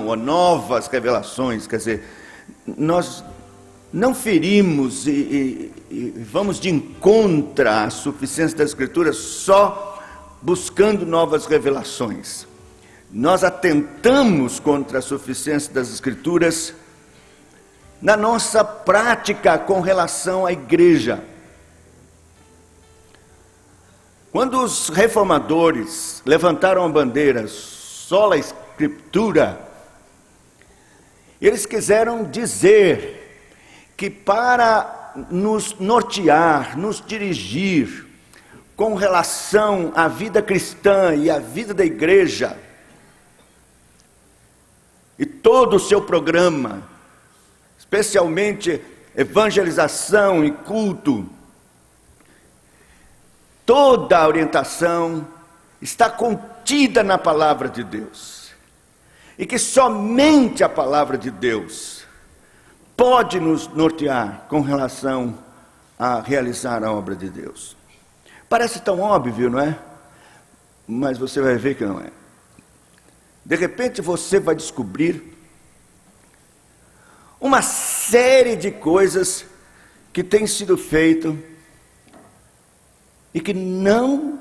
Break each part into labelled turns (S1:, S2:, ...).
S1: ou novas revelações, quer dizer, nós não ferimos e vamos de encontro à suficiência das Escrituras só buscando novas revelações. Nós atentamos contra a suficiência das Escrituras na nossa prática com relação à igreja. Quando os reformadores levantaram a bandeira sola Escritura, eles quiseram dizer que para nos nortear, nos dirigir com relação à vida cristã e à vida da igreja, e todo o seu programa, especialmente evangelização e culto, toda a orientação está contida na palavra de Deus. E que somente a palavra de Deus pode nos nortear com relação a realizar a obra de Deus. Parece tão óbvio, não é? Mas você vai ver que não é. De repente você vai descobrir uma série de coisas que têm sido feitas e que não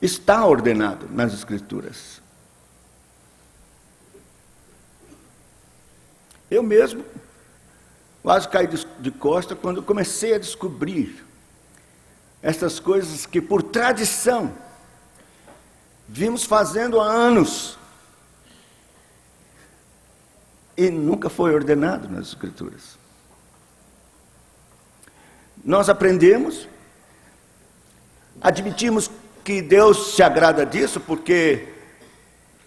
S1: está ordenado nas Escrituras. Eu mesmo quase caí de costa quando comecei a descobrir essas coisas que por tradição vimos fazendo há anos e nunca foi ordenado nas Escrituras. Nós aprendemos, admitimos que Deus se agrada disso, porque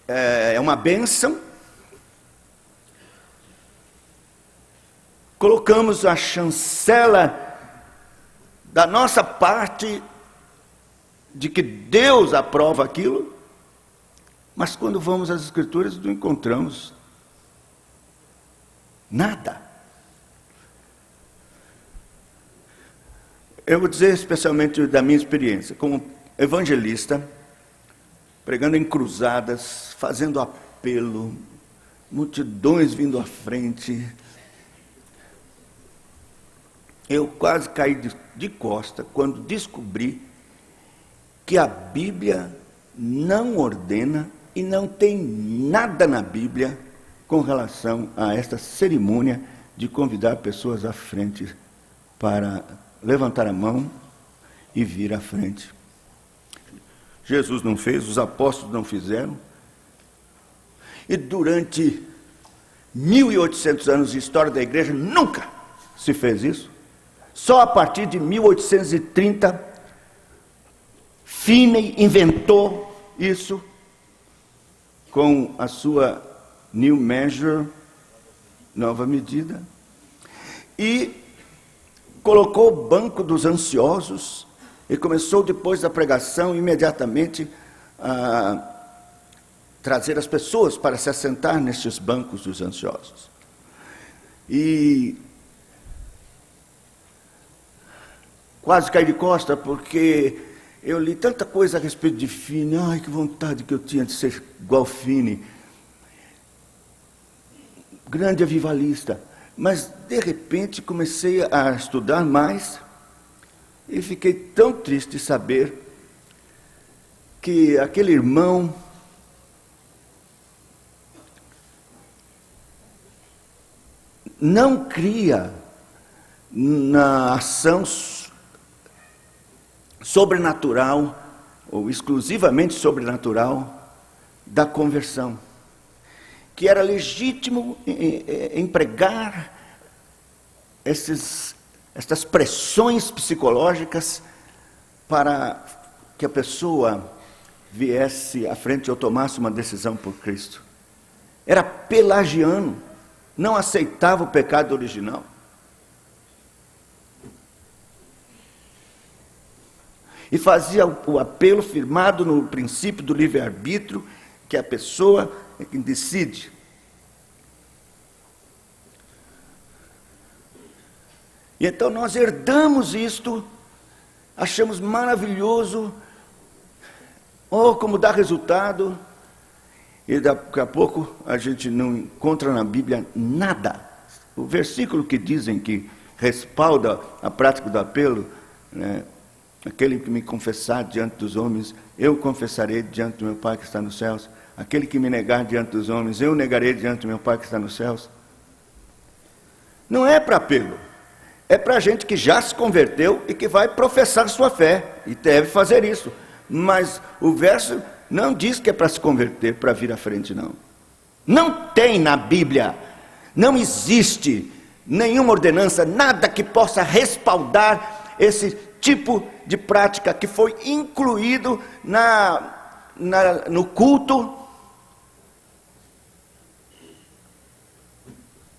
S1: é uma bênção. Colocamos a chancela da nossa parte de que Deus aprova aquilo, mas quando vamos às Escrituras não encontramos nada. Eu vou dizer especialmente da minha experiência, como evangelista, pregando em cruzadas, fazendo apelo, multidões vindo à frente. Eu quase caí de costa quando descobri que a Bíblia não ordena e não tem nada na Bíblia com relação a esta cerimônia de convidar pessoas à frente para levantar a mão e vir à frente. Jesus não fez, os apóstolos não fizeram. E durante 1800 anos de história da igreja, nunca se fez isso. Só a partir de 1830, Finney inventou isso com a sua New Measure, nova medida, e colocou o banco dos ansiosos e começou depois da pregação imediatamente a trazer as pessoas para se assentar nestes bancos dos ansiosos. E quase caí de costa porque eu li tanta coisa a respeito de Finney. Ai, que vontade que eu tinha de ser igual Finney. Grande avivalista. Mas, de repente, comecei a estudar mais e fiquei tão triste de saber que aquele irmão não cria na ação sobrenatural, ou exclusivamente sobrenatural, da conversão. Que era legítimo empregar estas pressões psicológicas para que a pessoa viesse à frente ou tomasse uma decisão por Cristo. Era pelagiano, não aceitava o pecado original. E fazia o apelo firmado no princípio do livre-arbítrio, que a pessoa é quem decide. E então nós herdamos isto, achamos maravilhoso, oh, como dá resultado. e daqui a pouco a gente não encontra na Bíblia nada. O versículo que dizem que respalda a prática do apelo, né? Aquele que me confessar diante dos homens, eu confessarei diante do meu Pai que está nos céus. Aquele que me negar diante dos homens, eu negarei diante do meu Pai que está nos céus. Não é para apelo, é para gente que já se converteu e que vai professar sua fé, e deve fazer isso. Mas o verso não diz que é para se converter, para vir à frente, não. Não tem na Bíblia, não existe nenhuma ordenança, nada que possa respaldar esse tipo de prática que foi incluído no culto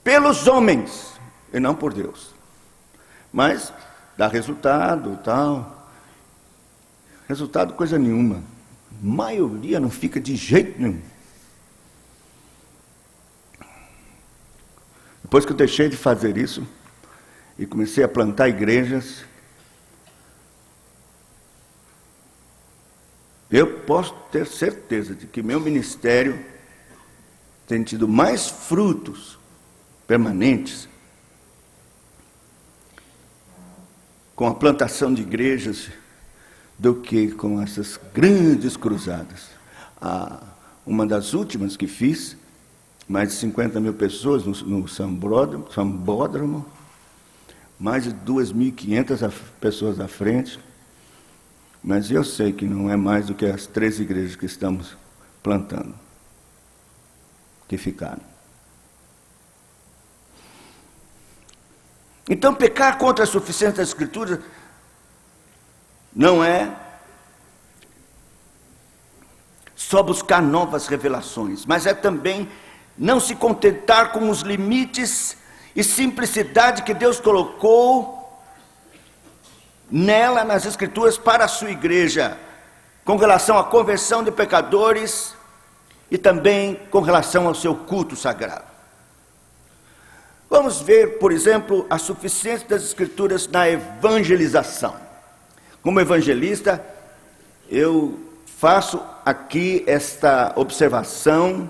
S1: pelos homens e não por Deus. Mas dá resultado, tal. Resultado coisa nenhuma. A maioria não fica de jeito nenhum. Depois que eu deixei de fazer isso e comecei a plantar igrejas, eu posso ter certeza de que meu ministério tem tido mais frutos permanentes com a plantação de igrejas do que com essas grandes cruzadas. Uma das últimas que fiz, mais de 50 mil pessoas no Sambódromo, mais de 2.500 pessoas à frente. Mas eu sei que não é mais do que as 3 igrejas que estamos plantando, que ficaram. Então, pecar contra a suficiência das Escrituras não é só buscar novas revelações, mas é também não se contentar com os limites e simplicidade que Deus colocou nela, nas Escrituras, para a sua igreja, com relação à conversão de pecadores e também com relação ao seu culto sagrado. Vamos ver, por exemplo, a suficiência das Escrituras na evangelização. Como evangelista, eu faço aqui esta observação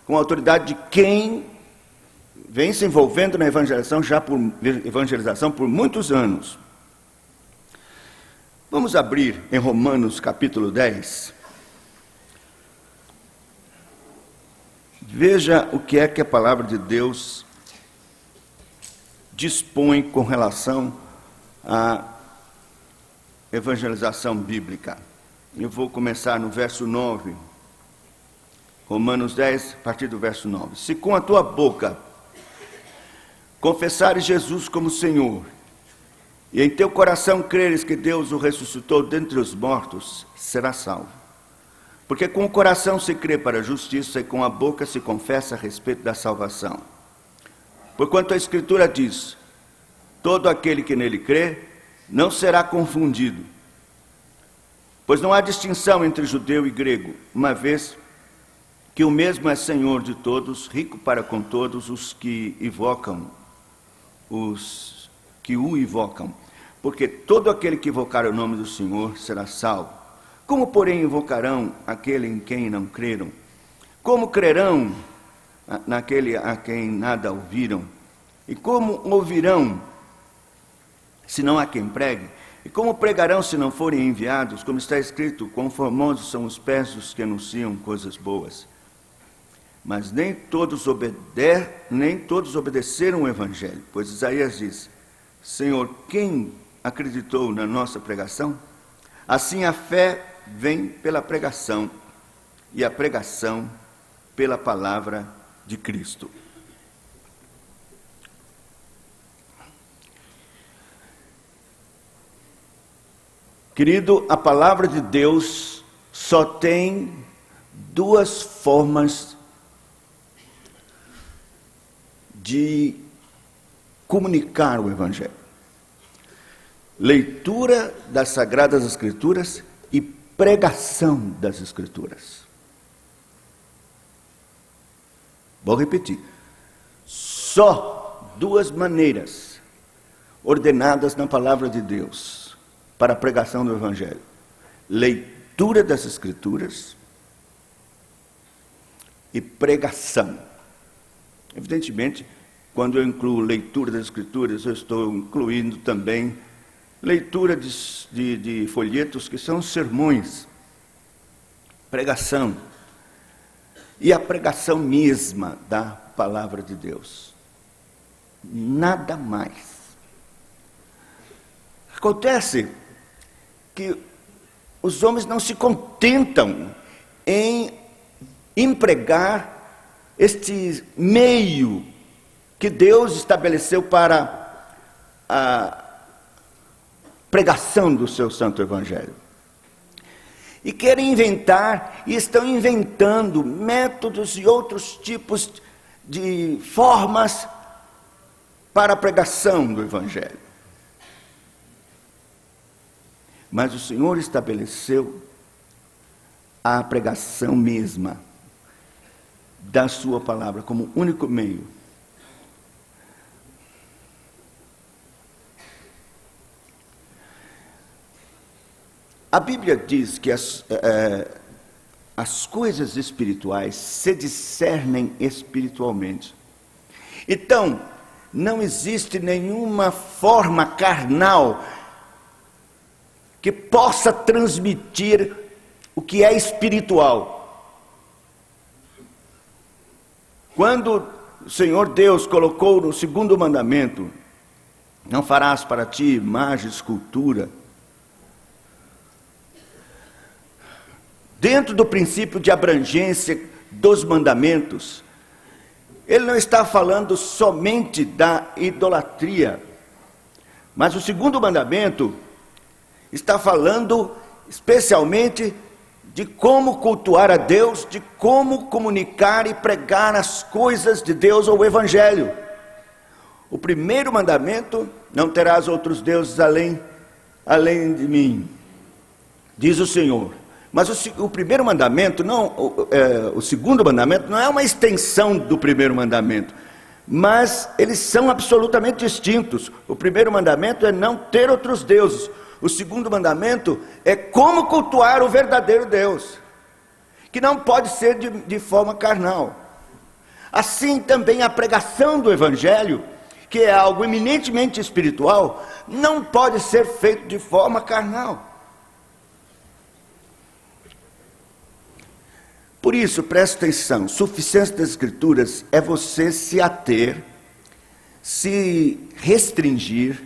S1: com a autoridade de quem vem se envolvendo na evangelização por muitos anos. Vamos abrir em Romanos capítulo 10. Veja o que é que a palavra de Deus dispõe com relação à evangelização bíblica. Eu vou começar no verso 9. Romanos 10, a partir do verso 9. Se com a tua boca confessares Jesus como Senhor, e em teu coração creres que Deus o ressuscitou dentre os mortos, serás salvo. Porque com o coração se crê para a justiça e com a boca se confessa a respeito da salvação. Porquanto a Escritura diz: todo aquele que nele crê não será confundido. Pois não há distinção entre judeu e grego, uma vez que o mesmo é Senhor de todos, rico para com todos os que o invocam. Porque todo aquele que invocar o nome do Senhor será salvo. Como, porém, invocarão aquele em quem não creram? Como crerão naquele a quem nada ouviram? E como ouvirão, se não há quem pregue? E como pregarão se não forem enviados? Como está escrito: quão formosos são os pés dos que anunciam coisas boas. Mas nem todos obedeceram o Evangelho, pois Isaías diz: Senhor, quem acreditou na nossa pregação? Assim a fé vem pela pregação, e a pregação pela palavra de Cristo. Querido, a palavra de Deus só tem 2 formas de comunicar o Evangelho: leitura das Sagradas Escrituras e pregação das Escrituras. Vou repetir. Só 2 maneiras ordenadas na palavra de Deus para a pregação do Evangelho: leitura das Escrituras e pregação. Evidentemente, quando eu incluo leitura das Escrituras, eu estou incluindo também leitura de folhetos que são sermões, pregação, e a pregação mesma da palavra de Deus. Nada mais. Acontece que os homens não se contentam em empregar este meio que Deus estabeleceu para a pregação do seu santo evangelho. E querem inventar, e estão inventando métodos e outros tipos de formas para a pregação do evangelho. Mas o Senhor estabeleceu a pregação mesma da sua palavra como único meio. A Bíblia diz que as coisas espirituais se discernem espiritualmente. Então, não existe nenhuma forma carnal que possa transmitir o que é espiritual. Quando o Senhor Deus colocou no segundo mandamento, não farás para ti imagem, escultura, dentro do princípio de abrangência dos mandamentos, ele não está falando somente da idolatria, mas o segundo mandamento está falando especialmente de como cultuar a Deus, de como comunicar e pregar as coisas de Deus ou o Evangelho. O primeiro mandamento: não terás outros deuses além de mim, diz o Senhor. Mas o primeiro mandamento, o segundo mandamento não é uma extensão do primeiro mandamento, mas eles são absolutamente distintos. O primeiro mandamento é não ter outros deuses. O segundo mandamento é como cultuar o verdadeiro Deus, que não pode ser de forma carnal. Assim também a pregação do Evangelho, que é algo eminentemente espiritual, não pode ser feito de forma carnal. Por isso, preste atenção, suficiência das Escrituras é você se ater, se restringir,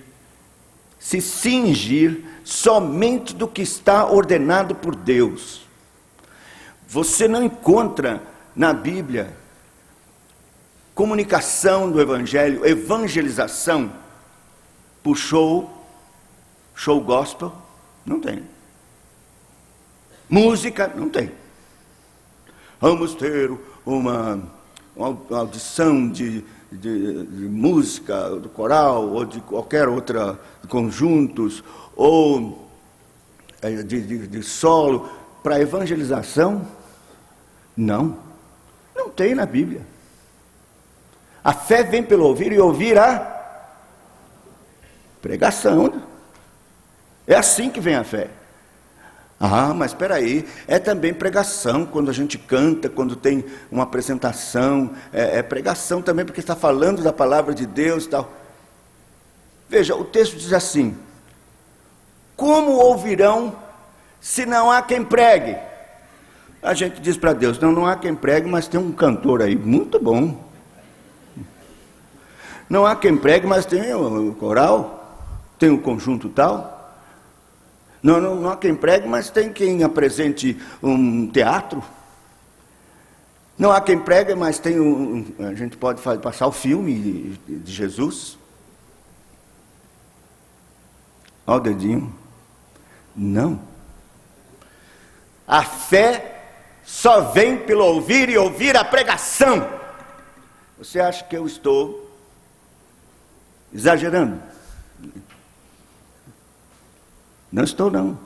S1: se cingir somente do que está ordenado por Deus. Você não encontra na Bíblia comunicação do Evangelho, evangelização por show gospel, não tem. Música, não tem. Vamos ter uma audição de música, do coral, ou de qualquer outra conjuntos, ou de solo, para evangelização? Não tem na Bíblia. A fé vem pelo ouvir e ouvir a pregação. É assim que vem a fé. Ah, mas espera aí, é também pregação, quando a gente canta, quando tem uma apresentação, é pregação também, porque está falando da palavra de Deus e tal. Veja, o texto diz assim: como ouvirão se não há quem pregue? A gente diz para Deus: não há quem pregue, mas tem um cantor aí, muito bom. Não há quem pregue, mas tem o coral, tem o conjunto tal. Não há quem pregue, mas tem quem apresente um teatro. Não há quem pregue, mas tem a gente pode passar o filme de Jesus. Olha o dedinho. Não. A fé só vem pelo ouvir e ouvir a pregação. Você acha que eu estou exagerando? Não estou, não.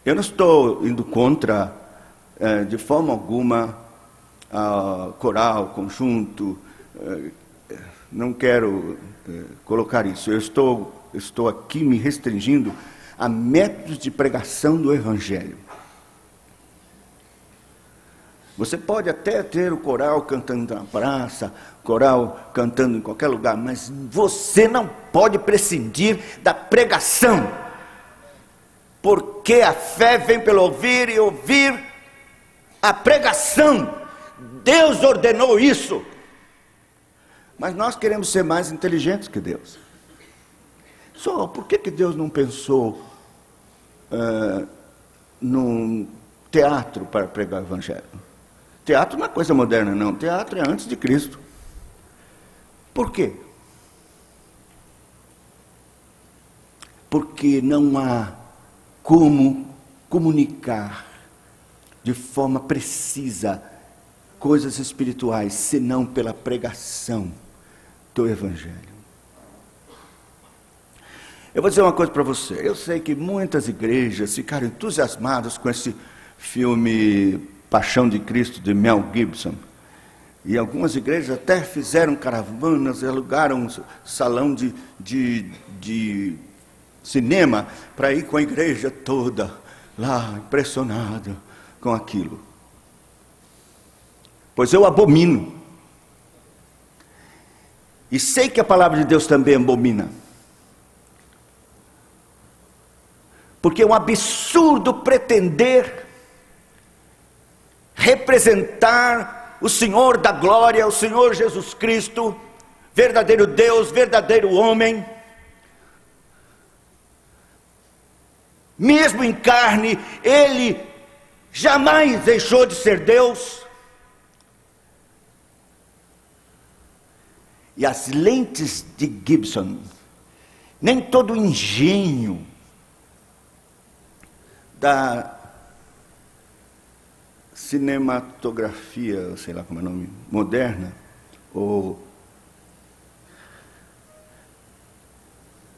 S1: Eu não estou indo contra, de forma alguma, coral, conjunto. Não quero colocar isso. Eu estou aqui me restringindo a métodos de pregação do Evangelho. Você pode até ter o coral cantando na praça, coral cantando em qualquer lugar, mas você não pode prescindir da pregação. Porque a fé vem pelo ouvir e ouvir a pregação. Deus ordenou isso. Mas nós queremos ser mais inteligentes que Deus. Só por que Deus não pensou num teatro para pregar o evangelho? Teatro não é coisa moderna, não. Teatro é antes de Cristo. Por quê? Porque não há como comunicar de forma precisa coisas espirituais, senão pela pregação do evangelho. Eu vou dizer uma coisa para você. Eu sei que muitas igrejas ficaram entusiasmadas com esse filme Paixão de Cristo, de Mel Gibson. E algumas igrejas até fizeram caravanas, alugaram um salão de cinema para ir com a igreja toda lá, impressionada com aquilo. Pois eu abomino. E sei que a palavra de Deus também abomina. Porque é um absurdo pretender representar o Senhor da glória, o Senhor Jesus Cristo, verdadeiro Deus, verdadeiro homem, mesmo em carne, ele jamais deixou de ser Deus. E as lentes de Gibson, nem todo o engenho da cinematografia, sei lá como é o nome, moderna, ou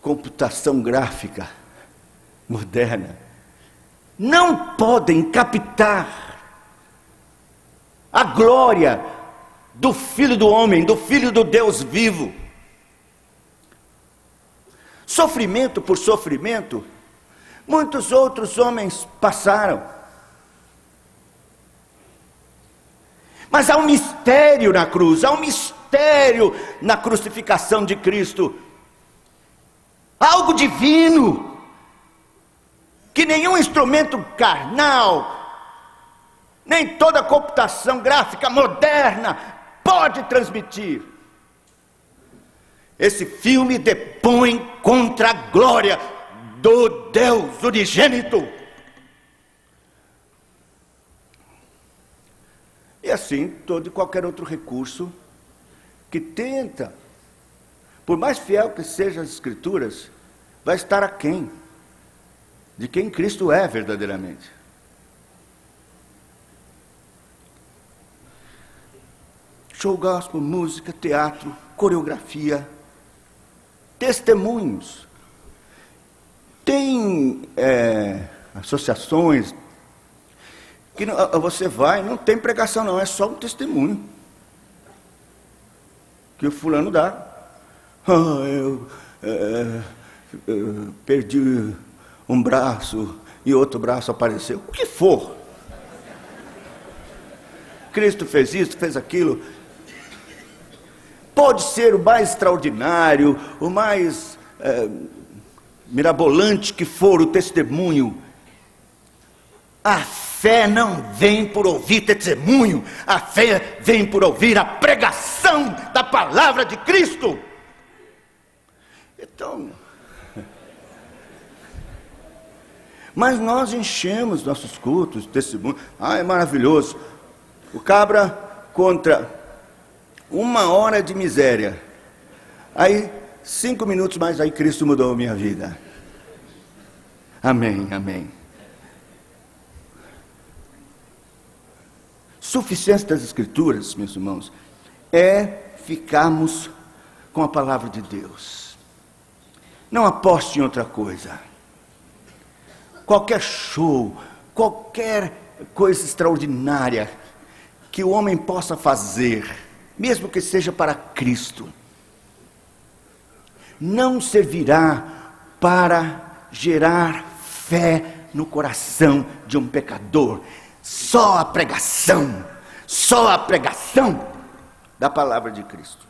S1: computação gráfica moderna, não podem captar a glória do Filho do homem, do Filho do Deus vivo. Sofrimento por sofrimento, muitos outros homens passaram. Mas há um mistério na cruz, há um mistério na crucificação de Cristo. Algo divino, que nenhum instrumento carnal, nem toda computação gráfica moderna pode transmitir. Esse filme depõe contra a glória do Deus unigênito. E assim, todo e qualquer outro recurso que tenta, por mais fiel que sejam as Escrituras, vai estar aquém de quem Cristo é verdadeiramente. Show gospel, música, teatro, coreografia, testemunhos. Tem associações que você vai, não tem pregação não, é só um testemunho que o fulano dá. Eu perdi um braço e outro braço apareceu, o que for. Cristo fez isso, fez aquilo. Pode ser o mais extraordinário, o mais mirabolante que for o testemunho. A fé não vem por ouvir testemunho, a fé vem por ouvir a pregação da palavra de Cristo. Então, mas nós enchemos nossos cultos de testemunho. É maravilhoso. O cabra contra 1 hora de miséria. Aí, 5 minutos mais, aí Cristo mudou a minha vida. Amém, amém. Suficiência das Escrituras, meus irmãos, é ficarmos com a palavra de Deus. Não aposte em outra coisa. Qualquer show, qualquer coisa extraordinária que o homem possa fazer, mesmo que seja para Cristo, não servirá para gerar fé no coração de um pecador. Só a pregação, só a pregação da palavra de Cristo.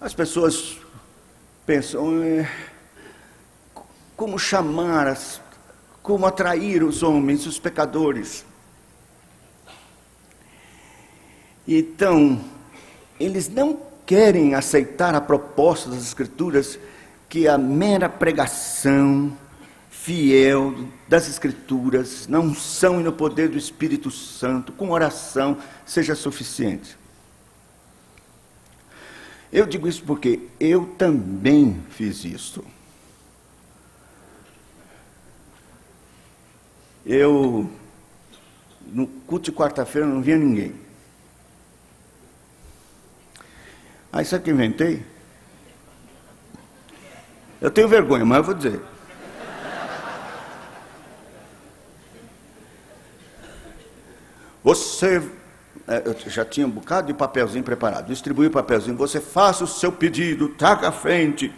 S1: As pessoas pensam, como chamar, como atrair os homens, os pecadores. Então, eles não querem aceitar a proposta das Escrituras que a mera pregação fiel das Escrituras, na unção e no poder do Espírito Santo, com oração, seja suficiente. Eu digo isso porque eu também fiz isso. No culto de quarta-feira, não via ninguém. Aí sabe o que eu inventei? Eu tenho vergonha, mas eu vou dizer. Eu já tinha um bocado de papelzinho preparado, distribuí o papelzinho, você faça o seu pedido, traga à frente,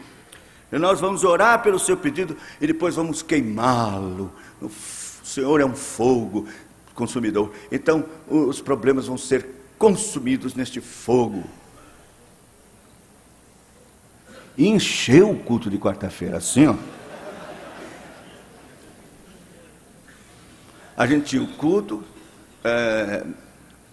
S1: e nós vamos orar pelo seu pedido, e depois vamos queimá-lo. O Senhor é um fogo consumidor, então os problemas vão ser consumidos neste fogo. E encheu o culto de quarta-feira, assim, ó. A gente tinha o culto,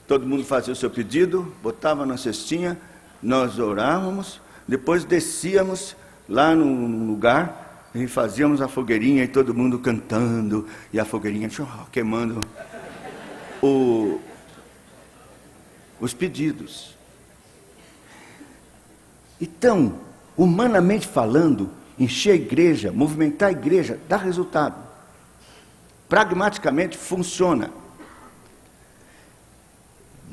S1: todo mundo fazia o seu pedido, botava na cestinha, nós orávamos, depois descíamos lá no lugar e fazíamos a fogueirinha e todo mundo cantando, e a fogueirinha queimando os pedidos. Então, humanamente falando, encher a igreja, movimentar a igreja, dá resultado. Pragmaticamente funciona.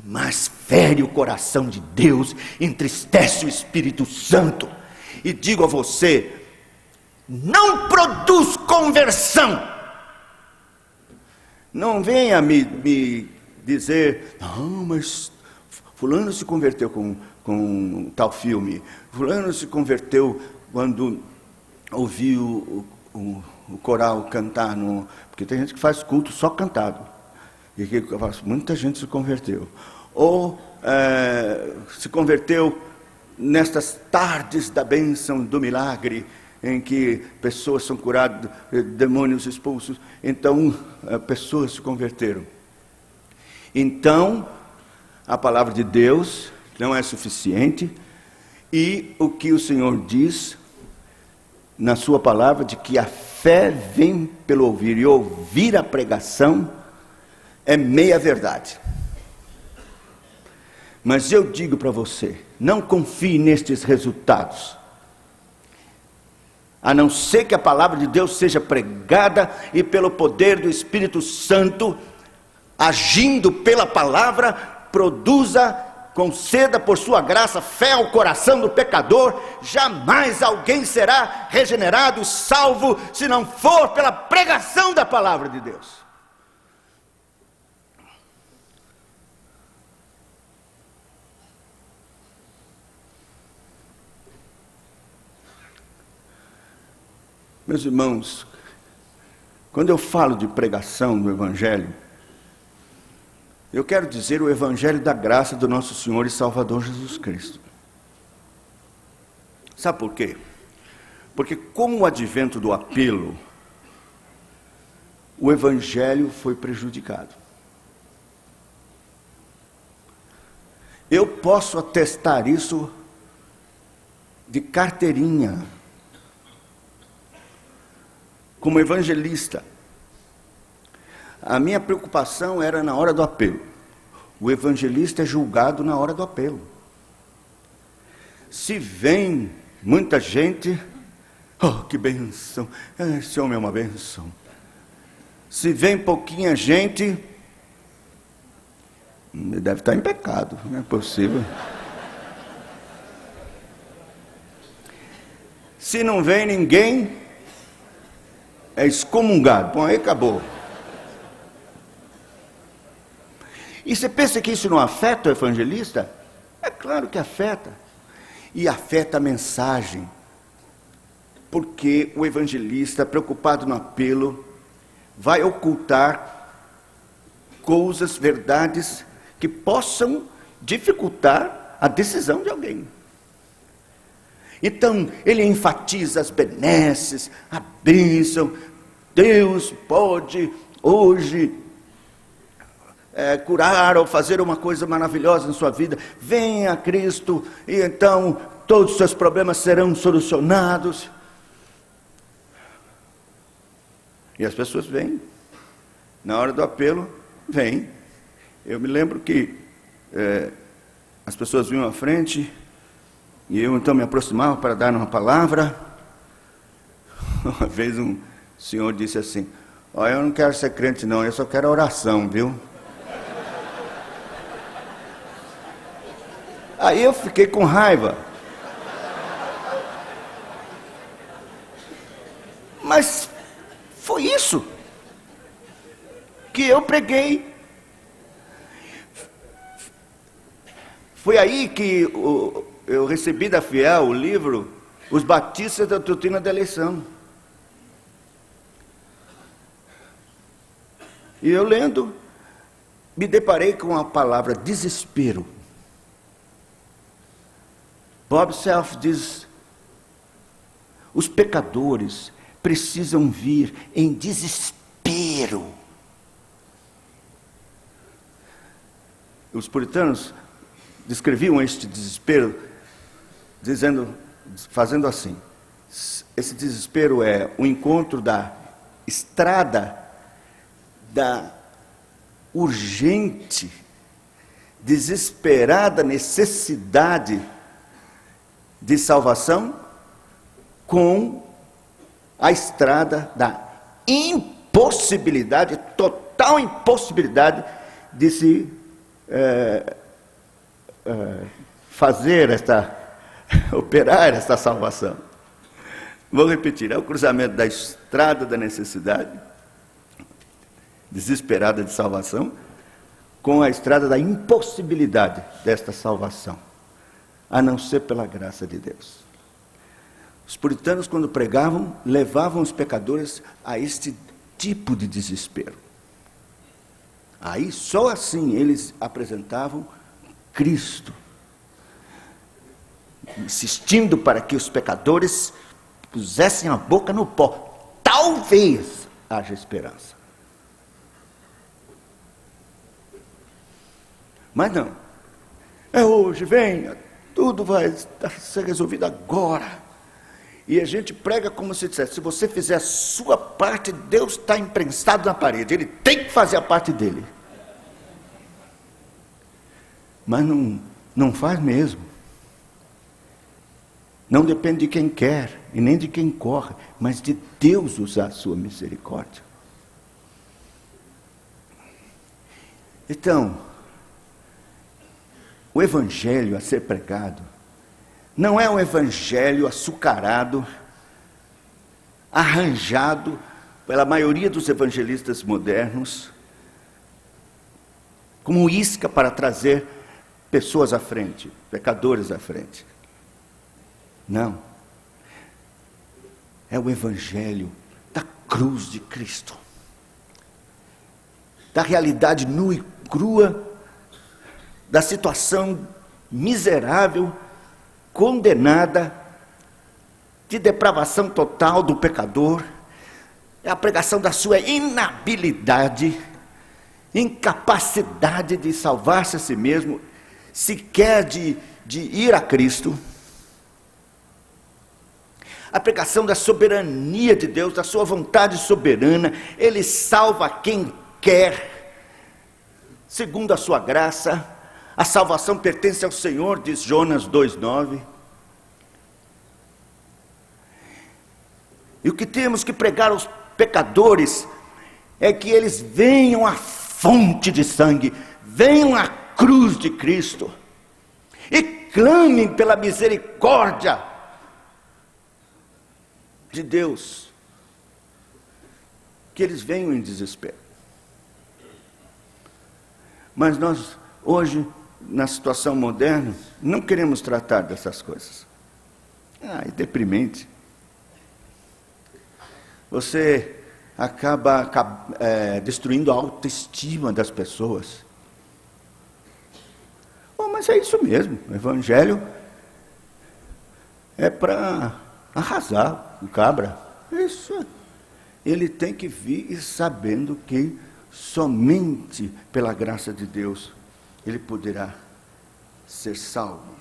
S1: Mas fere o coração de Deus, entristece o Espírito Santo. E digo a você, não produz conversão. Não venha me dizer, não, mas fulano se converteu com tal filme. Fulano se converteu quando ouviu o coral cantar, porque tem gente que faz culto só cantado. E que muita gente se converteu. Ou se converteu nestas tardes da bênção do milagre, em que pessoas são curadas, demônios expulsos. Então, pessoas se converteram. Então, a palavra de Deus não é suficiente, e o que o Senhor diz na sua palavra, de que a fé vem pelo ouvir, e ouvir a pregação, é meia verdade. Mas eu digo para você, não confie nestes resultados, a não ser que a palavra de Deus seja pregada e pelo poder do Espírito Santo, agindo pela palavra, conceda por sua graça fé ao coração do pecador. Jamais alguém será regenerado, salvo, se não for pela pregação da palavra de Deus. Meus irmãos, quando eu falo de pregação do Evangelho, eu quero dizer o Evangelho da graça do nosso Senhor e Salvador Jesus Cristo. Sabe por quê? Porque com o advento do apelo, o Evangelho foi prejudicado. Eu posso atestar isso de carteirinha. Como evangelista, a minha preocupação era na hora do apelo. O evangelista é julgado na hora do apelo. Se vem muita gente, oh, que benção, esse homem é uma benção. Se vem pouquinha gente, deve estar em pecado, não é possível. Se não vem ninguém, é excomungado. Bom, aí acabou. E você pensa que isso não afeta o evangelista? É claro que afeta. e afeta a mensagem, porque o evangelista, preocupado no apelo, vai ocultar coisas, verdades que possam dificultar a decisão de alguém. Então, ele enfatiza as benesses, a bênção. Deus pode hoje curar ou fazer uma coisa maravilhosa na sua vida. Venha a Cristo e então todos os seus problemas serão solucionados. E as pessoas vêm. Na hora do apelo, vêm. Eu me lembro que as pessoas vinham à frente e eu então me aproximava para dar uma palavra. Uma vez um senhor disse assim: "Olha, eu não quero ser crente não, eu só quero oração, viu?" Aí eu fiquei com raiva. Mas foi isso que eu preguei. Foi aí que eu recebi da Fiel o livro Os Batistas da Doutrina da Eleição. E eu lendo, me deparei com a palavra desespero. Bob Self diz: os pecadores precisam vir em desespero. Os puritanos descreviam este desespero fazendo assim: esse desespero é o encontro da estrada da urgente, desesperada necessidade de salvação com a estrada da impossibilidade, total impossibilidade de se operar esta salvação. Vou repetir: é o cruzamento da estrada da necessidade, desesperada de salvação, com a estrada da impossibilidade desta salvação, a não ser pela graça de Deus. Os puritanos, quando pregavam, levavam os pecadores a este tipo de desespero. Aí, só assim, eles apresentavam Cristo, insistindo para que os pecadores pusessem a boca no pó. Talvez haja esperança. Mas não. É hoje, venha, tudo vai ser resolvido agora. E a gente prega como se dissesse: se você fizer a sua parte, Deus está imprensado na parede, Ele tem que fazer a parte dele. Mas não faz mesmo. Não depende de quem quer, e nem de quem corre, mas de Deus usar a sua misericórdia. Então, o evangelho a ser pregado não é um evangelho açucarado, arranjado pela maioria dos evangelistas modernos, como isca para trazer pessoas à frente, pecadores à frente. Não. É o evangelho da cruz de Cristo, da realidade nua e crua, da situação miserável, condenada, de depravação total do pecador. É a pregação da sua inabilidade, incapacidade de salvar-se a si mesmo, sequer de ir a Cristo. A pregação da soberania de Deus, da sua vontade soberana. Ele salva quem quer, segundo a sua graça. A salvação pertence ao Senhor, diz Jonas 2,9. E o que temos que pregar aos pecadores é que eles venham à fonte de sangue, venham à cruz de Cristo e clamem pela misericórdia de Deus, que eles venham em desespero. Mas nós hoje na situação moderna, não queremos tratar dessas coisas. É deprimente. Você acaba destruindo a autoestima das pessoas. Mas é isso mesmo, o evangelho é para arrasar o cabra. Isso. Ele tem que vir sabendo que somente pela graça de Deus ele poderá ser salvo.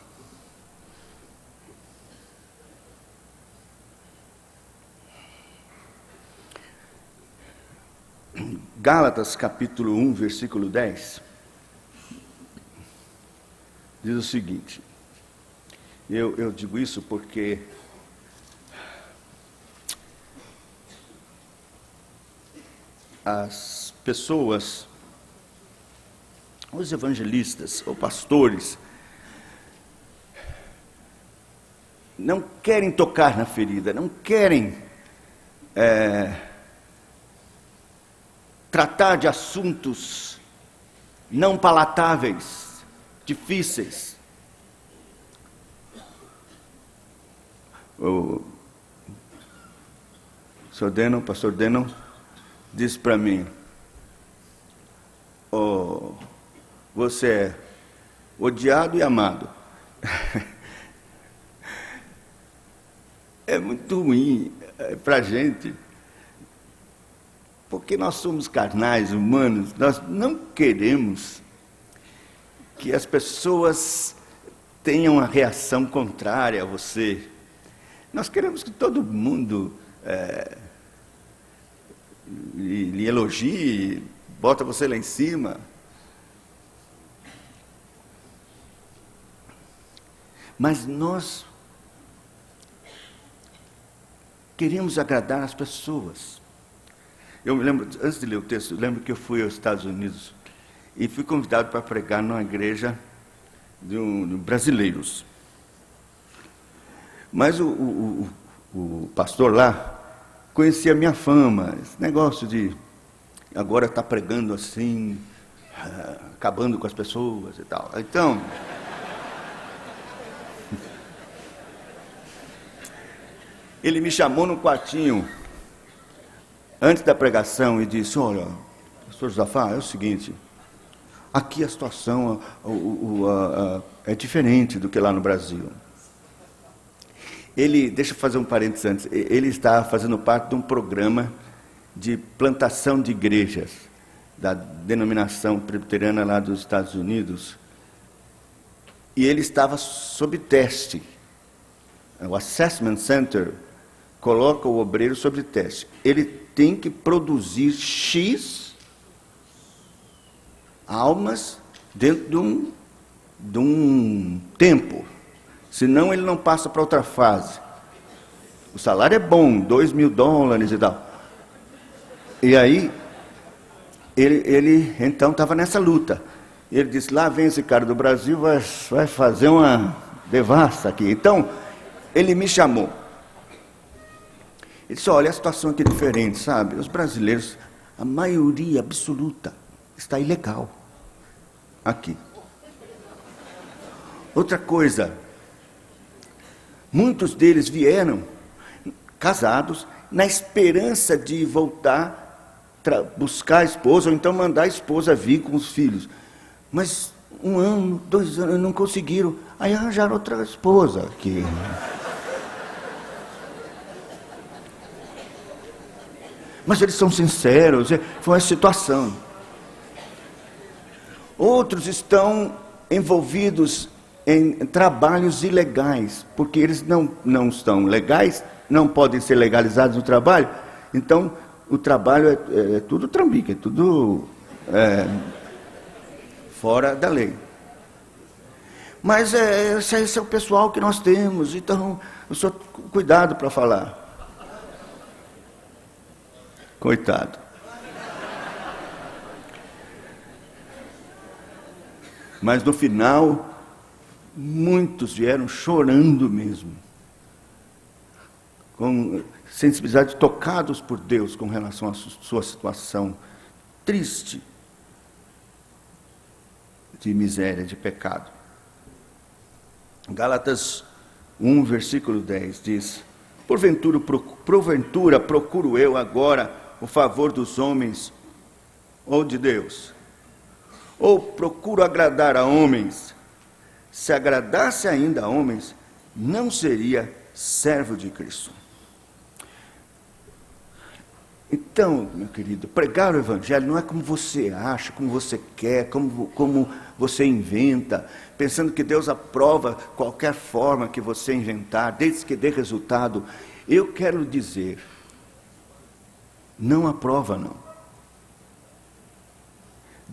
S1: Gálatas capítulo 1, versículo 10, diz o seguinte, eu digo isso porque as pessoas, os evangelistas ou pastores, não querem tocar na ferida, não querem tratar de assuntos não palatáveis, difíceis. O pastor Denon, disse para mim, você é odiado e amado. É muito ruim para a gente, porque nós somos carnais, humanos, nós não queremos que as pessoas tenham uma reação contrária a você. Nós queremos que todo mundo lhe elogie, bota você lá em cima. Mas nós queremos agradar as pessoas. Eu me lembro, antes de ler o texto, eu lembro que eu fui aos Estados Unidos e fui convidado para pregar numa igreja de brasileiros. Mas o pastor lá conhecia a minha fama, esse negócio de agora está pregando assim, acabando com as pessoas e tal. Então, ele me chamou no quartinho antes da pregação e disse, olha, pastor Josafá, é o seguinte, aqui a situação é diferente do que lá no Brasil. Deixa eu fazer um parênteses antes, ele está fazendo parte de um programa de plantação de igrejas, da denominação presbiteriana lá dos Estados Unidos, e ele estava sob teste. O Assessment Center coloca o obreiro sob teste. Ele tem que produzir X almas dentro de um tempo. Senão ele não passa para outra fase. O salário é bom, $2.000 e tal. E aí, ele então estava nessa luta. Ele disse, lá vem esse cara do Brasil, vai fazer uma devassa aqui. Então, ele me chamou. Ele disse, olha, a situação aqui é diferente, sabe? Os brasileiros, a maioria absoluta, está ilegal aqui. Outra coisa, muitos deles vieram casados na esperança de voltar, buscar a esposa, ou então mandar a esposa vir com os filhos. Mas 1 ano, 2 anos, não conseguiram. Aí arranjaram outra esposa aqui. Mas eles são sinceros, foi uma situação. Outros estão envolvidos em trabalhos ilegais, porque eles não estão legais, não podem ser legalizados no trabalho, então o trabalho é tudo trambique, é tudo fora da lei. Mas esse é o pessoal que nós temos, então eu sou cuidado para falar. Coitado. Mas no final, muitos vieram chorando mesmo, com sensibilidade, tocados por Deus com relação à sua situação triste. de miséria, de pecado. Gálatas 1, versículo 10 diz: porventura procuro eu agora o favor dos homens ou de Deus? Ou procuro agradar a homens? Se agradasse ainda a homens, não seria servo de Cristo. Então, meu querido, pregar o Evangelho não é como você acha, como você quer, como você inventa, pensando que Deus aprova qualquer forma que você inventar, desde que dê resultado. Eu quero dizer, não aprova não.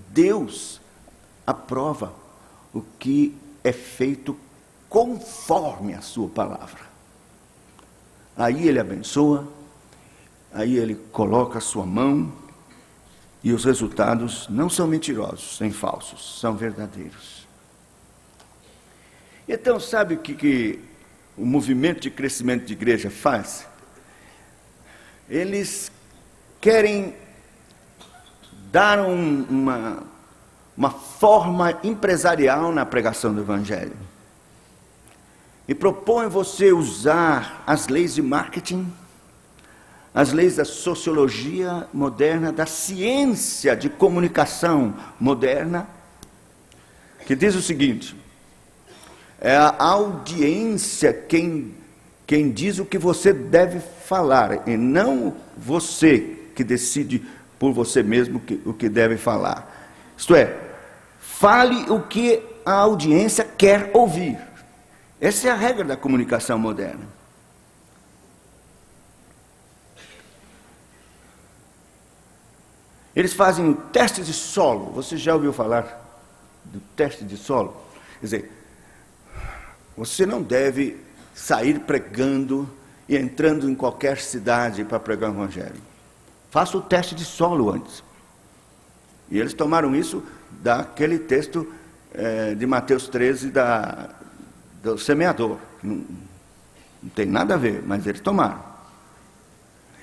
S1: Deus aprova o que é feito conforme a sua palavra. Aí Ele abençoa, aí Ele coloca a sua mão, e os resultados não são mentirosos, nem falsos, são verdadeiros. Então, sabe o que o movimento de crescimento de igreja faz? Eles querem dar uma forma empresarial na pregação do Evangelho. E propõem você usar as leis de marketing, as leis da sociologia moderna, da ciência de comunicação moderna, que diz o seguinte: é a audiência quem diz o que você deve falar, e não você que decide por você mesmo o que deve falar. Isto é, fale o que a audiência quer ouvir. Essa é a regra da comunicação moderna. Eles fazem testes de solo. Você já ouviu falar do teste de solo? Quer dizer, você não deve sair pregando e entrando em qualquer cidade para pregar o Evangelho. Faça o teste de solo antes. E eles tomaram isso daquele texto de Mateus 13, do semeador. Não tem nada a ver, mas eles tomaram.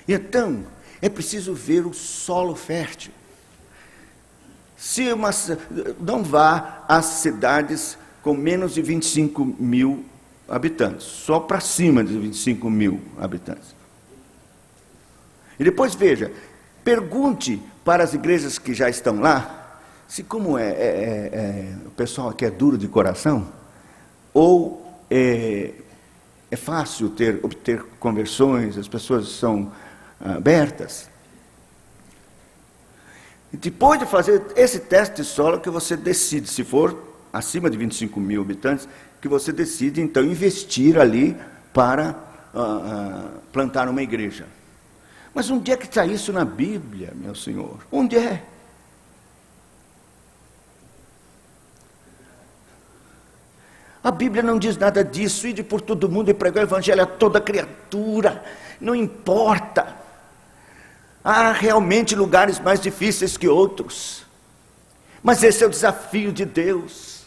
S1: E então, é preciso ver o solo fértil. Não vá às cidades com menos de 25 mil habitantes, só para cima de 25 mil habitantes. E depois veja, pergunte para as igrejas que já estão lá, se como o pessoal aqui é duro de coração, ou é fácil obter conversões, as pessoas são abertas. E depois de fazer esse teste de solo, que você decide, se for acima de 25 mil habitantes, que você decide então investir ali para plantar uma igreja. Mas onde é que está isso na Bíblia, meu senhor? Onde é? A Bíblia não diz nada disso. Ide por todo mundo e pregar o Evangelho a toda criatura. Não importa. Há realmente lugares mais difíceis que outros. Mas esse é o desafio de Deus.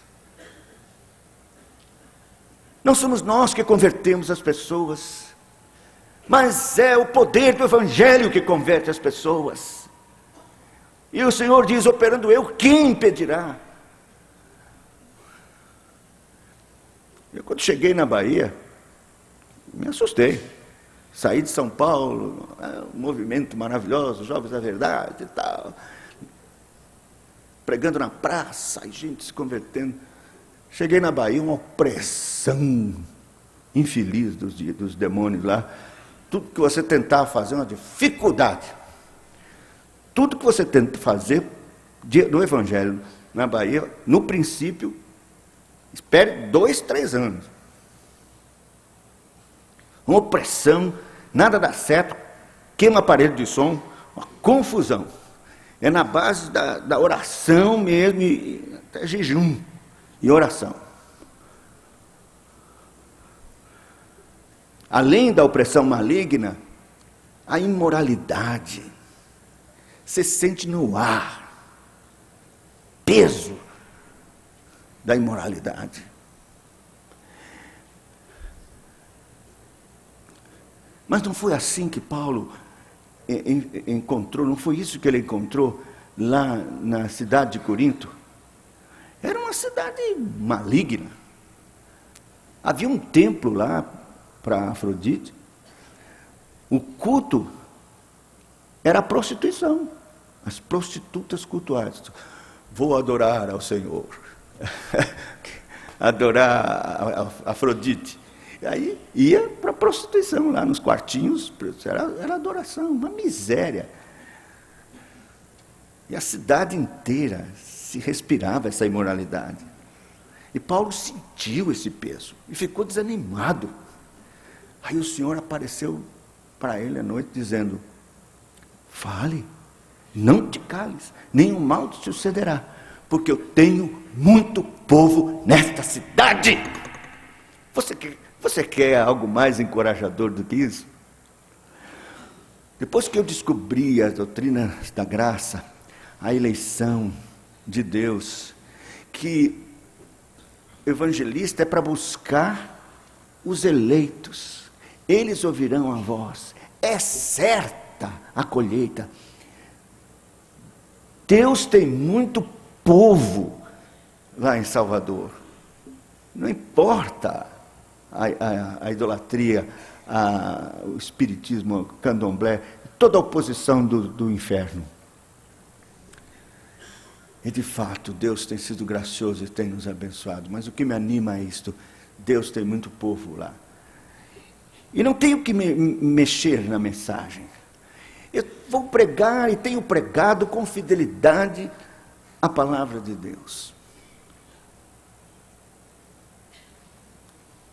S1: Não somos nós que convertemos as pessoas, mas é o poder do Evangelho que converte as pessoas. E o Senhor diz: operando eu, quem impedirá? Eu, quando cheguei na Bahia, me assustei. Saí de São Paulo, um movimento maravilhoso, Jovens da Verdade e tal, pregando na praça, e gente se convertendo. Cheguei na Bahia, uma opressão infeliz dos demônios lá. Tudo que você tentar fazer é uma dificuldade. Tudo que você tenta fazer no Evangelho na Bahia, no princípio, espere 2, 3 anos. Uma opressão, nada dá certo, queima aparelho de som, uma confusão. É na base da oração mesmo, e até jejum e oração. Além da opressão maligna, a imoralidade. Você sente no ar peso da imoralidade. Mas não foi assim que Paulo encontrou, não foi isso que ele encontrou lá na cidade de Corinto. Era uma cidade maligna. Havia um templo lá para Afrodite. O culto era a prostituição. As prostitutas cultuadas. Vou adorar ao Senhor. Adorar a Afrodite. E aí ia para a prostituição lá nos quartinhos. Era adoração, uma miséria. E a cidade inteira se respirava essa imoralidade. E Paulo sentiu esse peso e ficou desanimado. Aí o Senhor apareceu para ele à noite dizendo: fale, não te cales, nenhum mal te sucederá, porque eu tenho muito povo nesta cidade. Você quer algo mais encorajador do que isso? Depois que eu descobri as doutrinas da graça, a eleição de Deus, que evangelista é para buscar os eleitos, eles ouvirão a voz, é certa a colheita. Deus tem muito povo lá em Salvador, não importa a idolatria, o espiritismo, o candomblé, toda a oposição do inferno. E de fato, Deus tem sido gracioso e tem nos abençoado. Mas o que me anima é isto: Deus tem muito povo lá. E não tenho que mexer na mensagem. Eu vou pregar e tenho pregado com fidelidade a palavra de Deus.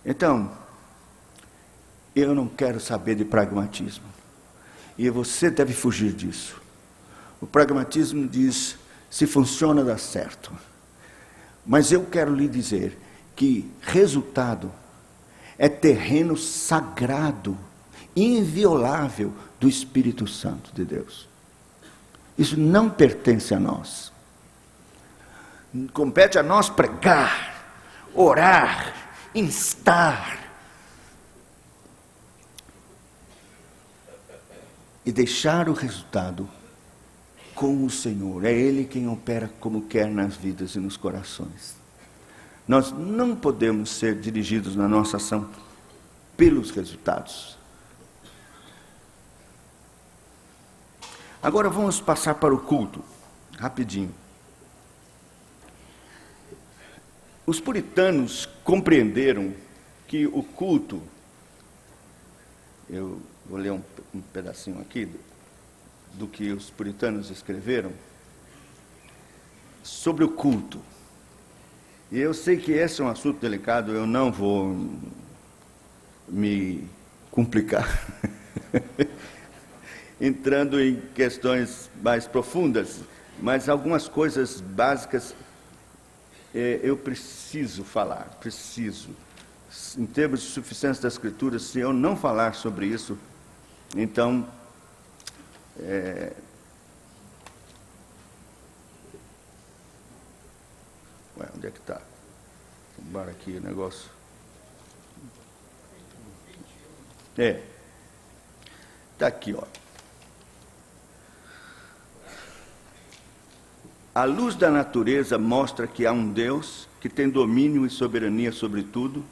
S1: Então, eu não quero saber de pragmatismo. E você deve fugir disso. O pragmatismo diz: se funciona, dá certo. Mas eu quero lhe dizer que resultado é terreno sagrado, inviolável do Espírito Santo de Deus. Isso não pertence a nós. Compete a nós pregar, orar, instar e deixar o resultado com o Senhor. É Ele quem opera como quer nas vidas e nos corações. Nós não podemos ser dirigidos na nossa ação pelos resultados. Agora vamos passar para o culto, rapidinho. Os puritanos compreenderam que o culto, eu vou ler um pedacinho aqui do que os puritanos escreveram sobre o culto. E eu sei que esse é um assunto delicado, eu não vou me complicar entrando em questões mais profundas, mas algumas coisas básicas eu preciso falar, em termos de suficiência das Escrituras. Se eu não falar sobre isso, então onde é que está? Embora aqui o negócio. Está aqui, ó. A luz da natureza mostra que há um Deus que tem domínio e soberania sobre tudo,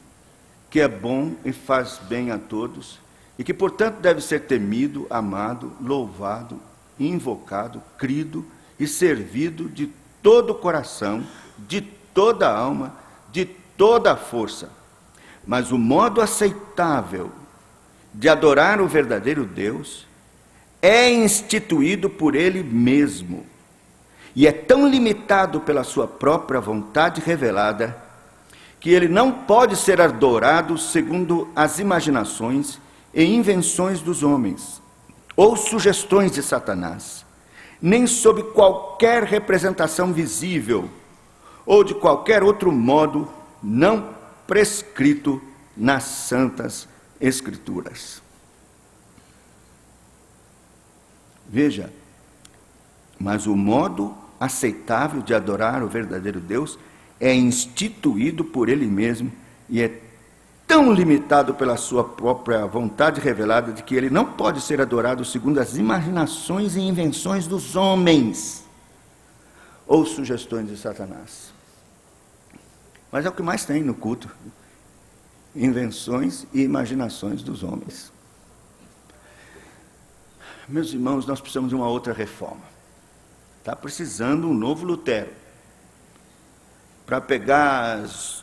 S1: que é bom e faz bem a todos, e que, portanto, deve ser temido, amado, louvado, invocado, crido e servido de todo o coração, de toda a alma, de toda a força. Mas o modo aceitável de adorar o verdadeiro Deus é instituído por Ele mesmo, e é tão limitado pela sua própria vontade revelada, que ele não pode ser adorado segundo as imaginações e invenções dos homens, ou sugestões de Satanás, nem sob qualquer representação visível, ou de qualquer outro modo não prescrito nas Santas Escrituras. Veja, mas o modo aceitável de adorar o verdadeiro Deus é instituído por Ele mesmo e é tão limitado pela sua própria vontade revelada de que Ele não pode ser adorado segundo as imaginações e invenções dos homens ou sugestões de Satanás. Mas é o que mais tem no culto. Invenções e imaginações dos homens. Meus irmãos, nós precisamos de uma outra reforma. Está precisando um novo Lutero. Para pegar as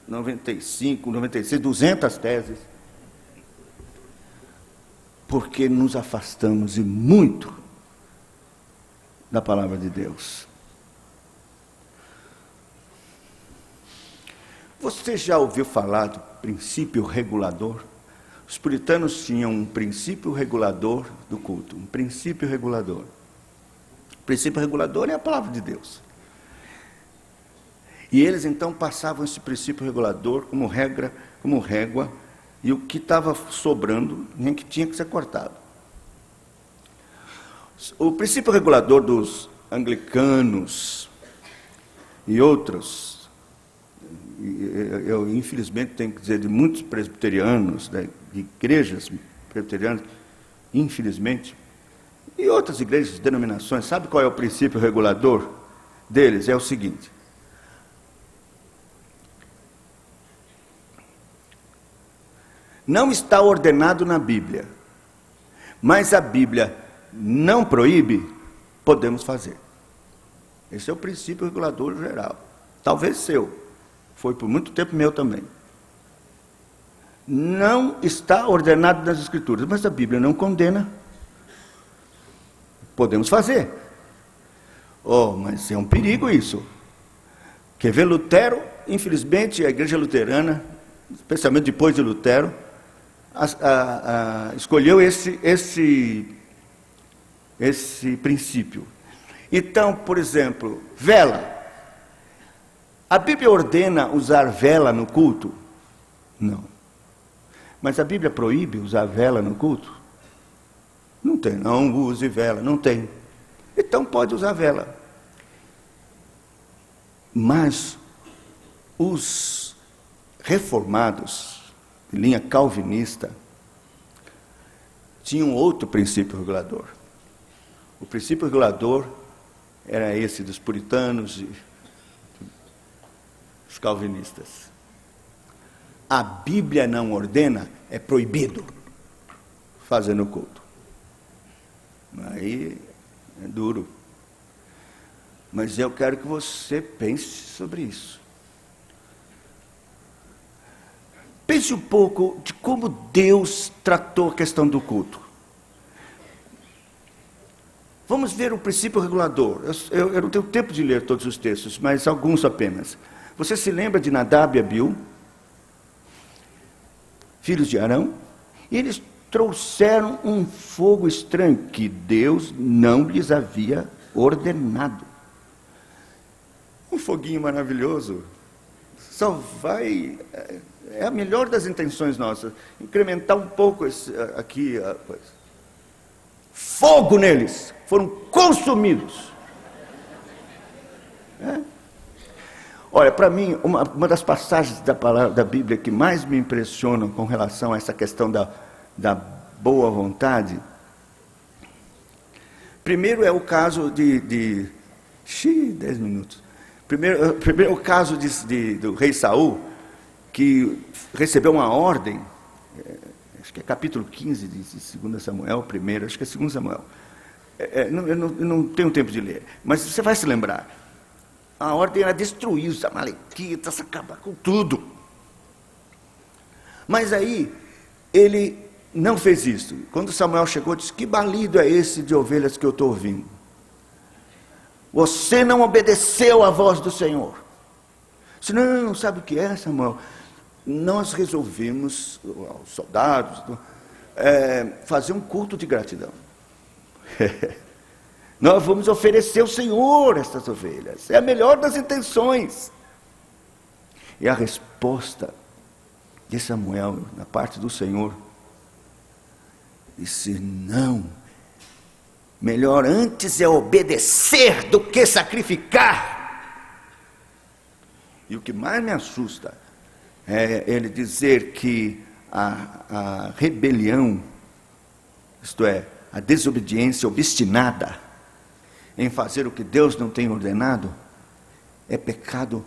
S1: 95, 96, 200 teses. Porque nos afastamos e muito da palavra de Deus. Você já ouviu falar do princípio regulador? Os puritanos tinham um princípio regulador do culto, um princípio regulador. O princípio regulador é a palavra de Deus. E eles então passavam esse princípio regulador como regra, como régua, e o que estava sobrando, nem que tinha que ser cortado. O princípio regulador dos anglicanos e outros, eu infelizmente tenho que dizer de muitos presbiterianos, de igrejas presbiterianas, infelizmente, e outras igrejas, denominações, sabe qual é o princípio regulador deles? É o seguinte: não está ordenado na Bíblia, mas a Bíblia não proíbe, podemos fazer. Esse é o princípio regulador geral. Talvez seu. Foi por muito tempo meu também. Não está ordenado nas Escrituras, mas a Bíblia não condena. Podemos fazer. Oh, mas é um perigo isso. Quer ver Lutero? Infelizmente, a igreja luterana, especialmente depois de Lutero, escolheu esse princípio. Então, por exemplo, vela. A Bíblia ordena usar vela no culto? Não. Mas a Bíblia proíbe usar vela no culto? Não tem. Não use vela. Não tem. Então pode usar vela. Mas os reformados, de linha calvinista, tinham outro princípio regulador. O princípio regulador era esse dos puritanos e dos calvinistas. A Bíblia não ordena, é proibido fazer no culto. Aí é duro. Mas eu quero que você pense sobre isso. Pense um pouco de como Deus tratou a questão do culto. Vamos ver o princípio regulador. Eu não tenho tempo de ler todos os textos, mas alguns apenas. Você se lembra de Nadab e Abiú, filhos de Arão? E eles trouxeram um fogo estranho que Deus não lhes havia ordenado. Um foguinho maravilhoso. Só vai... É a melhor das intenções nossas. Incrementar um pouco aqui a coisa. Fogo neles. Foram consumidos. Olha, para mim, uma das passagens da Bíblia que mais me impressionam com relação a essa questão da boa vontade, primeiro é o caso 10 minutos. Primeiro é o caso do rei Saul, que recebeu uma ordem, acho que é capítulo 15 de 2 Samuel, primeiro, acho que é 2 Samuel. Eu não tenho tempo de ler, mas você vai se lembrar. A ordem era destruir os amalequitas, acabar com tudo. Mas aí, ele não fez isso. Quando Samuel chegou, disse: que balido é esse de ovelhas que eu estou ouvindo? Você não obedeceu à voz do Senhor. Disse: não, sabe o que é, Samuel? Nós resolvemos, os soldados, fazer um culto de gratidão. Nós vamos oferecer ao Senhor estas ovelhas. É a melhor das intenções. E a resposta de Samuel, na parte do Senhor, disse: não. Melhor antes é obedecer do que sacrificar. E o que mais me assusta é ele dizer que a rebelião, isto é, a desobediência obstinada em fazer o que Deus não tem ordenado, é pecado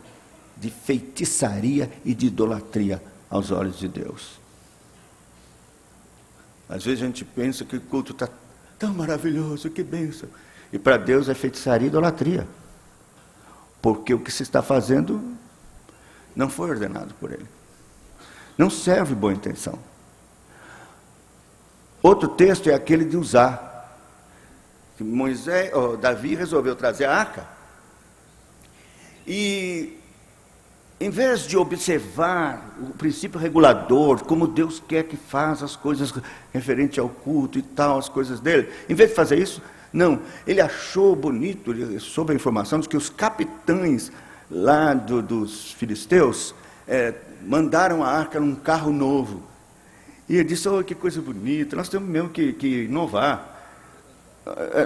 S1: de feitiçaria e de idolatria aos olhos de Deus. Às vezes a gente pensa que o culto está tão maravilhoso, que bênção. E para Deus é feitiçaria e idolatria. Porque o que se está fazendo não foi ordenado por Ele. Não serve boa intenção. Outro texto é aquele de Uzá. Davi resolveu trazer a arca. E em vez de observar o princípio regulador, como Deus quer que faça as coisas referente ao culto e tal, as coisas dele, em vez de fazer isso, não, ele achou bonito, ele soube a informação de que os capitães lá dos filisteus mandaram a arca num carro novo. E ele disse, que coisa bonita, nós temos mesmo que inovar.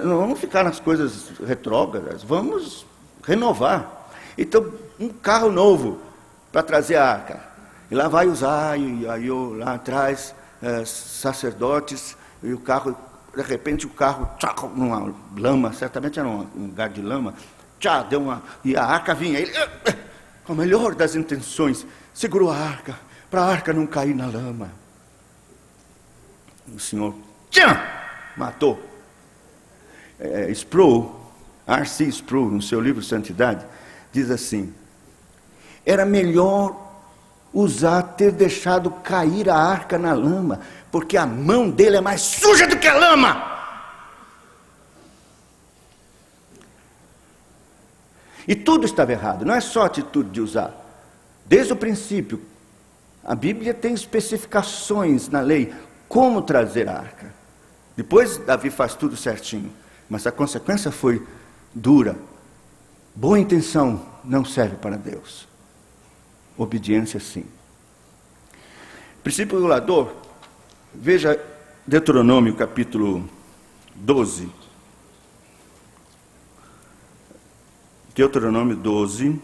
S1: Não vamos ficar nas coisas retrógradas, vamos renovar. Então, um carro novo para trazer a arca. E lá vai usar, e aí lá atrás, sacerdotes, e o carro, de repente o carro, numa lama, certamente era um lugar de lama, deu uma, e a arca vinha. Ele, com a melhor das intenções, segurou a arca, para a arca não cair na lama. O Senhor, matou. R.C. Sproul, no seu livro Santidade, diz assim, era melhor Uzá ter deixado cair a arca na lama, porque a mão dele é mais suja do que a lama. E tudo estava errado, não é só a atitude de Uzá. Desde o princípio, a Bíblia tem especificações na lei, como trazer a arca. Depois Davi faz tudo certinho, mas a consequência foi dura. Boa intenção não serve para Deus. Obediência sim. Princípio regulador, veja Deuteronômio capítulo 12. Deuteronômio 12.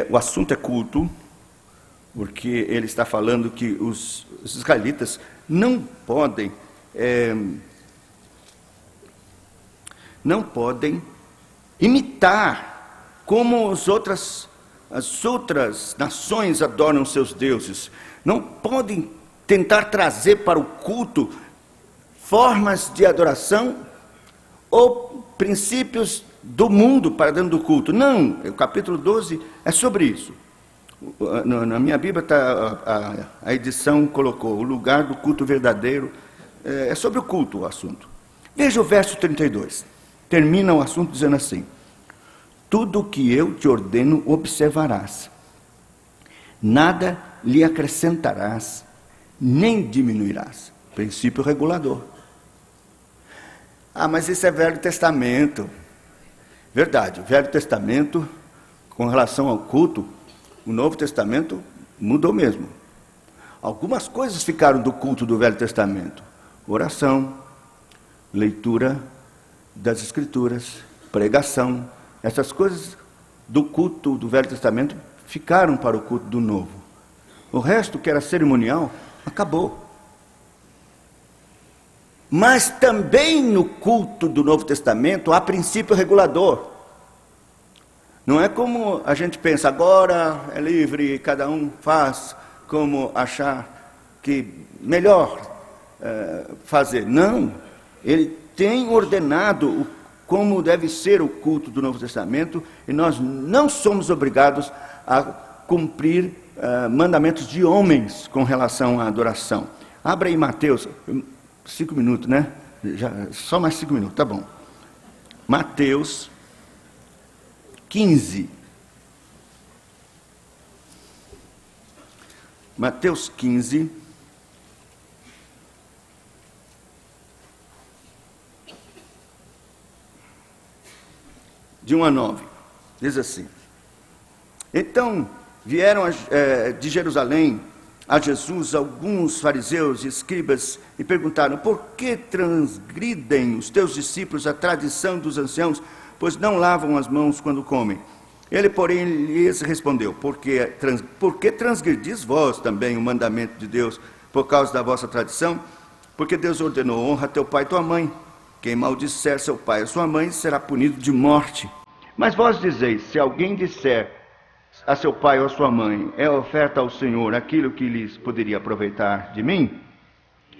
S1: O assunto é culto, porque ele está falando que os israelitas não podem imitar como as outras nações adoram seus deuses. Não podem tentar trazer para o culto formas de adoração ou princípios do mundo para dentro do culto. Não, o capítulo 12 é sobre isso. Na minha Bíblia a edição colocou o lugar do culto verdadeiro. É sobre o culto o assunto. Veja o verso 32. Termina o assunto dizendo assim: tudo o que eu te ordeno observarás, nada lhe acrescentarás, nem diminuirás. Princípio regulador. Mas isso é Velho Testamento. Verdade, o Velho Testamento, com relação ao culto, o Novo Testamento mudou mesmo. Algumas coisas ficaram do culto do Velho Testamento: oração, leitura das Escrituras, pregação. Essas coisas do culto do Velho Testamento ficaram para o culto do Novo. O resto, que era cerimonial, acabou. Mas também no culto do Novo Testamento há princípio regulador. Não é como a gente pensa, agora é livre, cada um faz como achar que melhor fazer. Não, ele tem ordenado como deve ser o culto do Novo Testamento, e nós não somos obrigados a cumprir mandamentos de homens com relação à adoração. Abra aí Mateus, 5 minutos, né? Só mais 5 minutos, tá bom. Mateus 15. Mateus 15. De 1 a 9. Diz assim: então vieram de Jerusalém a Jesus alguns fariseus e escribas e perguntaram: por que transgridem os teus discípulos a tradição dos anciãos, pois não lavam as mãos quando comem? Ele, porém, lhes respondeu: por que transgredis vós também o mandamento de Deus por causa da vossa tradição? Porque Deus ordenou: honra teu pai e tua mãe. Quem maldisser seu pai ou sua mãe será punido de morte. Mas vós dizeis: se alguém disser a seu pai ou a sua mãe, é oferta ao Senhor aquilo que lhes poderia aproveitar de mim,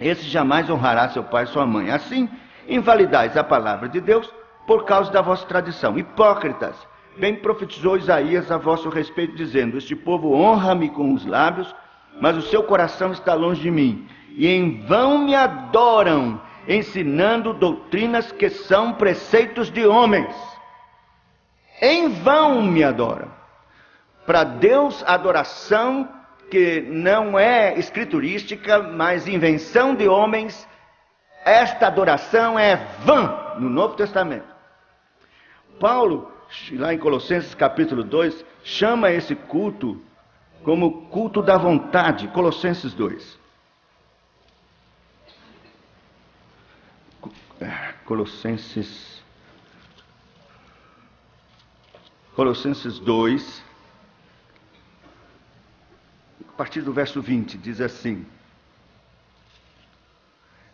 S1: esse jamais honrará seu pai e sua mãe. Assim, invalidais a palavra de Deus por causa da vossa tradição. Hipócritas, bem profetizou Isaías a vosso respeito, dizendo: este povo honra-me com os lábios, mas o seu coração está longe de mim, e em vão me adoram, ensinando doutrinas que são preceitos de homens. Em vão me adoram. Para Deus, adoração que não é escriturística, mas invenção de homens, esta adoração é vã no Novo Testamento. Paulo, lá em Colossenses capítulo 2, chama esse culto como culto da vontade. Colossenses 2. Colossenses 2, a partir do verso 20, diz assim: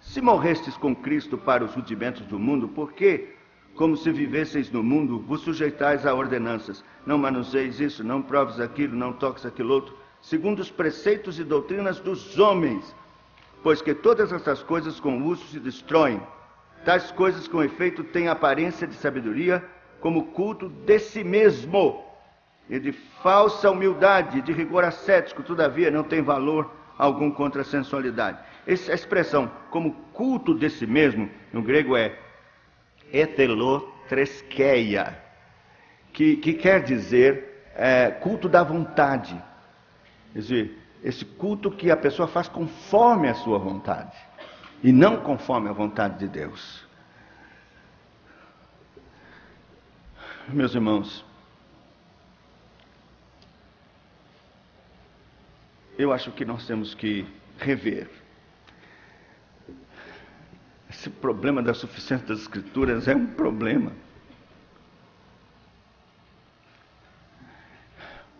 S1: se morrestes com Cristo para os rudimentos do mundo, por que, como se vivesseis no mundo, vos sujeitais a ordenanças? Não manuseis isso, não proves aquilo, não toques aquilo outro, segundo os preceitos e doutrinas dos homens, pois que todas essas coisas com uso se destroem. Tais coisas com efeito têm aparência de sabedoria, como culto de si mesmo, e de falsa humildade, de rigor ascético, todavia não tem valor algum contra a sensualidade. Essa expressão, como culto de si mesmo, no grego é etelotreskeia, que quer dizer culto da vontade. Quer dizer, esse culto que a pessoa faz conforme a sua vontade, e não conforme a vontade de Deus. Meus irmãos, eu acho que nós temos que rever. Esse problema da suficiência das Escrituras é um problema.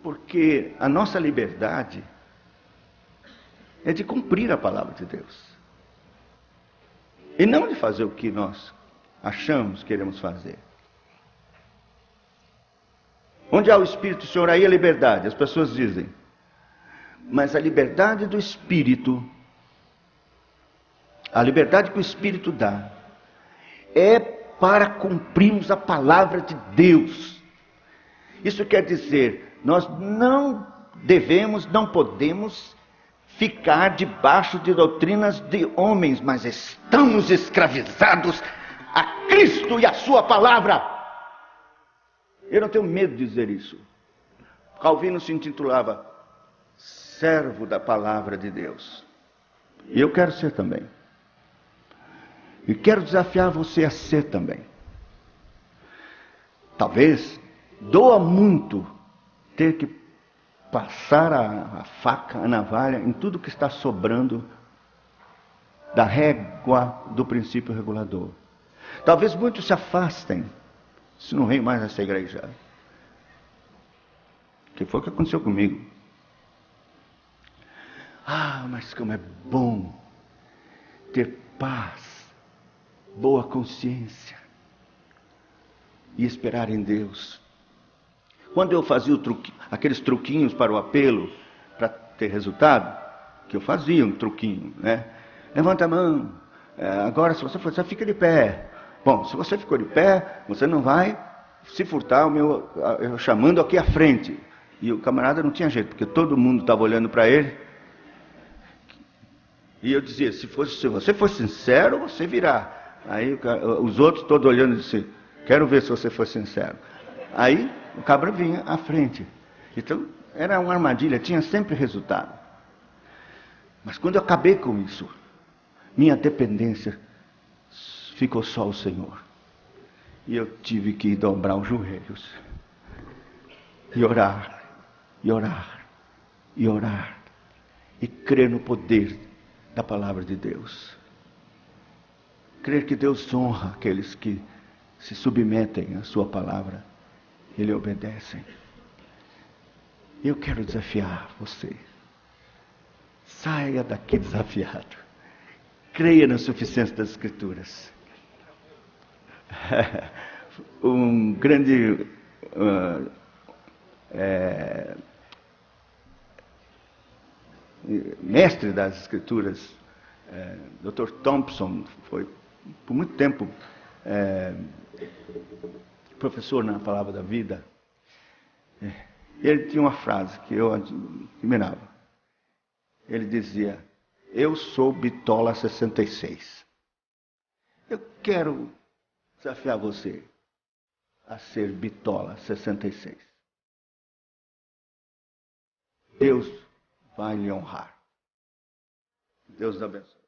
S1: Porque a nossa liberdade é de cumprir a palavra de Deus. E não de fazer o que nós achamos, queremos fazer. Onde há o Espírito do Senhor, aí a liberdade. As pessoas dizem: mas a liberdade do Espírito, a liberdade que o Espírito dá, é para cumprirmos a palavra de Deus. Isso quer dizer, nós não devemos, não podemos ficar debaixo de doutrinas de homens, mas estamos escravizados a Cristo e a sua palavra. Eu não tenho medo de dizer isso. Calvino se intitulava servo da palavra de Deus. E eu quero ser também. E quero desafiar você a ser também. Talvez doa muito ter que passar a faca, a navalha, em tudo que está sobrando da régua do princípio regulador. Talvez muitos se afastem, se não vem mais nessa igreja. Que foi o que aconteceu comigo. Ah, mas como é bom ter paz, boa consciência e esperar em Deus. Quando eu fazia aqueles truquinhos para o apelo, para ter resultado, que eu fazia um truquinho, né? Levanta a mão, agora se você for, você fica de pé. Bom, se você ficou de pé, você não vai se furtar eu chamando aqui à frente. E o camarada não tinha jeito, porque todo mundo estava olhando para ele. E eu dizia, se você for sincero, você virá. Aí os outros todos olhando e disseram, quero ver se você for sincero. Aí o cabra vinha à frente. Então era uma armadilha, tinha sempre resultado. Mas quando eu acabei com isso, minha dependência ficou só o Senhor. E eu tive que dobrar os joelhos. E orar, e orar, e orar. E crer no poder da palavra de Deus. Crer que Deus honra aqueles que se submetem à sua palavra e lhe obedecem. Eu quero desafiar você. Saia daqui desafiado. Creia na suficiência das Escrituras. Um grande mestre das escrituras, Dr. Thompson, foi por muito tempo professor na Palavra da Vida. Ele tinha uma frase que eu admirava. Ele dizia: eu sou Bitola 66. Eu quero desafiar você a ser Bitola 66. Deus vai lhe honrar. Deus abençoe.